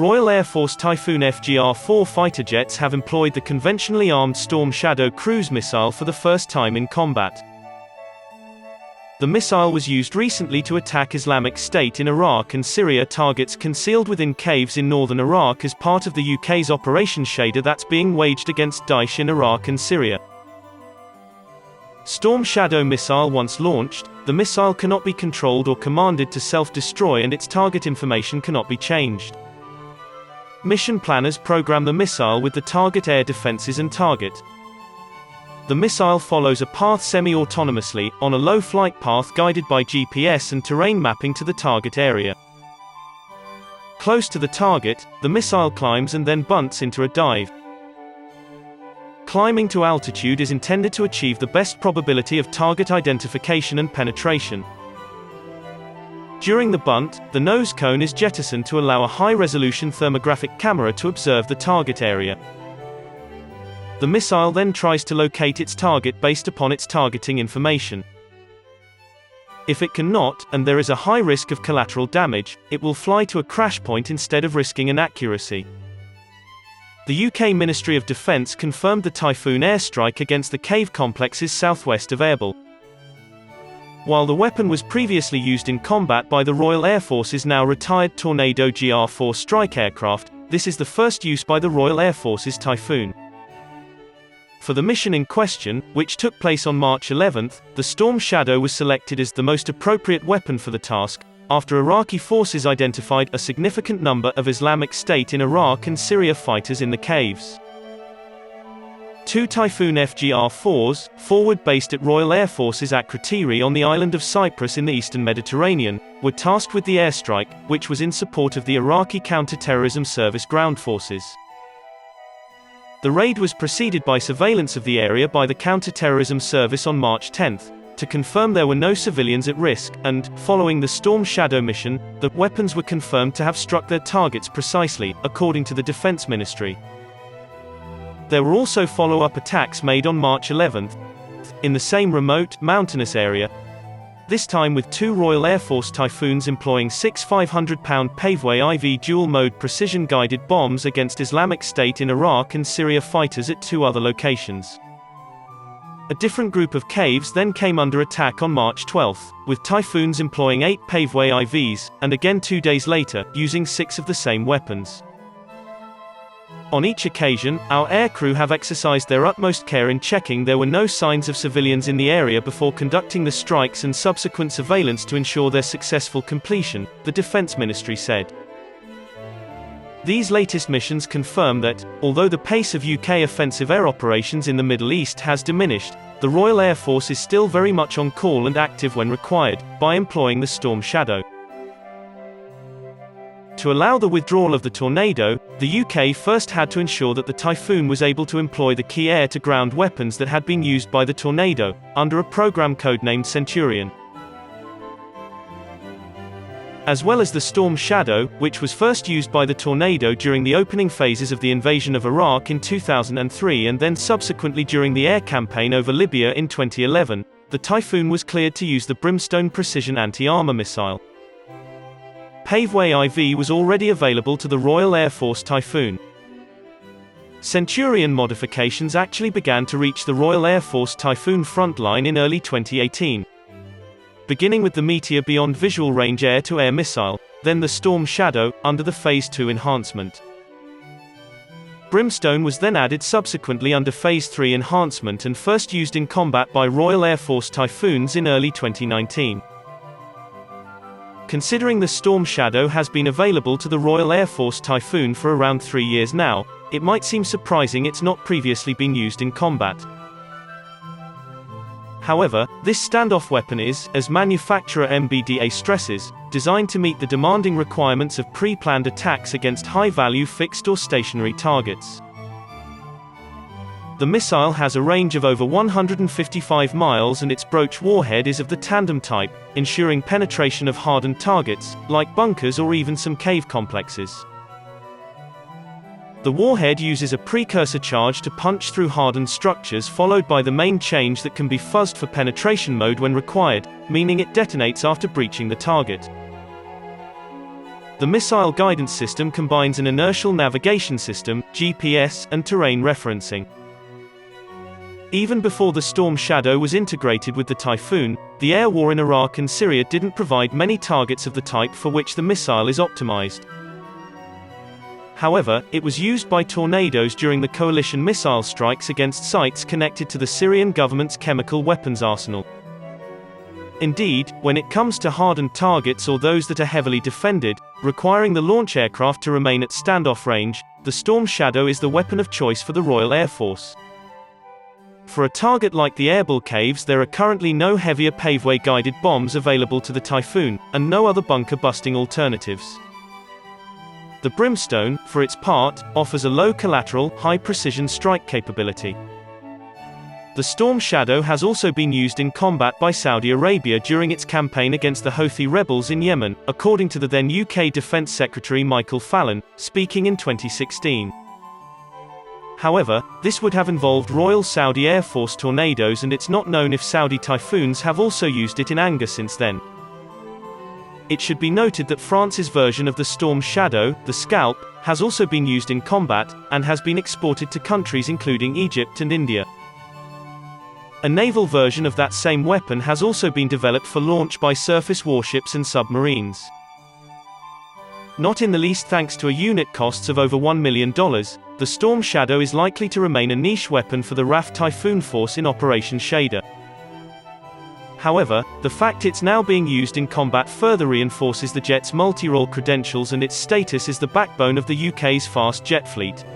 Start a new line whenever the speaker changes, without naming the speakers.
Royal Air Force Typhoon FGR4 fighter jets have employed the conventionally armed Storm Shadow cruise missile for the first time in combat. The missile was used recently to attack Islamic State in Iraq and Syria targets concealed within caves in northern Iraq as part of the UK's Operation Shader that's being waged against Daesh in Iraq and Syria. Storm Shadow missile once launched, the missile cannot be controlled or commanded to self-destroy and its target information cannot be changed. Mission planners program the missile with the target air defenses and target. The missile follows a path semi-autonomously, on a low flight path guided by GPS and terrain mapping to the target area. Close to the target, the missile climbs and then bunts into a dive. Climbing to altitude is intended to achieve the best probability of target identification and penetration. During the bunt, the nose cone is jettisoned to allow a high-resolution thermographic camera to observe the target area. The missile then tries to locate its target based upon its targeting information. If it cannot, and there is a high risk of collateral damage, it will fly to a crash point instead of risking inaccuracy. The UK Ministry of Defence confirmed the Typhoon airstrike against the cave complexes southwest of Erbil. While the weapon was previously used in combat by the Royal Air Force's now retired Tornado GR4 strike aircraft, this is the first use by the Royal Air Force's Typhoon. For the mission in question, which took place on March 11, the Storm Shadow was selected as the most appropriate weapon for the task, after Iraqi forces identified a significant number of Islamic State in Iraq and Syria fighters in the caves. Two Typhoon FGR4s, forward-based at Royal Air Force's Akrotiri on the island of Cyprus in the eastern Mediterranean, were tasked with the airstrike, which was in support of the Iraqi Counter-Terrorism Service ground forces. The raid was preceded by surveillance of the area by the Counter-Terrorism Service on March 10, to confirm there were no civilians at risk, and, following the Storm Shadow mission, the weapons were confirmed to have struck their targets precisely, according to the Defense Ministry. There were also follow-up attacks made on March 11, in the same remote, mountainous area, this time with two Royal Air Force Typhoons employing 6 500-pound Paveway IV dual-mode precision-guided bombs against Islamic State in Iraq and Syria fighters at two other locations. A different group of caves then came under attack on March 12, with Typhoons employing 8 Paveway IVs, and again 2 days later, using 6 of the same weapons. On each occasion, our aircrew have exercised their utmost care in checking there were no signs of civilians in the area before conducting the strikes and subsequent surveillance to ensure their successful completion, the Defense Ministry said. These latest missions confirm that, although the pace of UK offensive air operations in the Middle East has diminished, the Royal Air Force is still very much on call and active when required, by employing the Storm Shadow. To allow the withdrawal of the Tornado, the UK first had to ensure that the Typhoon was able to employ the key air-to-ground weapons that had been used by the Tornado, under a program codenamed Centurion. As well as the Storm Shadow, which was first used by the Tornado during the opening phases of the invasion of Iraq in 2003 and then subsequently during the air campaign over Libya in 2011, the Typhoon was cleared to use the Brimstone precision anti-armor missile. Paveway IV was already available to the Royal Air Force Typhoon. Centurion modifications actually began to reach the Royal Air Force Typhoon frontline in early 2018. Beginning with the Meteor Beyond Visual Range air-to-air missile, then the Storm Shadow, under the Phase 2 enhancement. Brimstone was then added subsequently under Phase 3 enhancement and first used in combat by Royal Air Force Typhoons in early 2019. Considering the Storm Shadow has been available to the Royal Air Force Typhoon for around 3 years now, it might seem surprising it's not previously been used in combat. However, this standoff weapon is, as manufacturer MBDA stresses, designed to meet the demanding requirements of pre-planned attacks against high-value fixed or stationary targets. The missile has a range of over 155 miles and its broach warhead is of the tandem type, ensuring penetration of hardened targets, like bunkers or even some cave complexes. The warhead uses a precursor charge to punch through hardened structures followed by the main change that can be fuzzed for penetration mode when required, meaning it detonates after breaching the target. The missile guidance system combines an inertial navigation system, GPS, and terrain referencing. Even before the Storm Shadow was integrated with the Typhoon, the air war in Iraq and Syria didn't provide many targets of the type for which the missile is optimized. However, it was used by tornadoes during the coalition missile strikes against sites connected to the Syrian government's chemical weapons arsenal. Indeed, when it comes to hardened targets or those that are heavily defended, requiring the launch aircraft to remain at standoff range, the Storm Shadow is the weapon of choice for the Royal Air Force. For a target like the Erbil caves, there are currently no heavier paveway-guided bombs available to the Typhoon, and no other bunker-busting alternatives. The Brimstone, for its part, offers a low-collateral, high-precision strike capability. The Storm Shadow has also been used in combat by Saudi Arabia during its campaign against the Houthi rebels in Yemen, according to the then UK Defence Secretary Michael Fallon, speaking in 2016. However, this would have involved Royal Saudi Air Force tornadoes, and it's not known if Saudi Typhoons have also used it in anger since then. It should be noted that France's version of the Storm Shadow, the Scalp, has also been used in combat, and has been exported to countries including Egypt and India. A naval version of that same weapon has also been developed for launch by surface warships and submarines. Not in the least thanks to a unit costs of over $1 million, the Storm Shadow is likely to remain a niche weapon for the RAF Typhoon force in Operation Shader. However, the fact it's now being used in combat further reinforces the jet's multi-role credentials and its status as the backbone of the UK's fast jet fleet.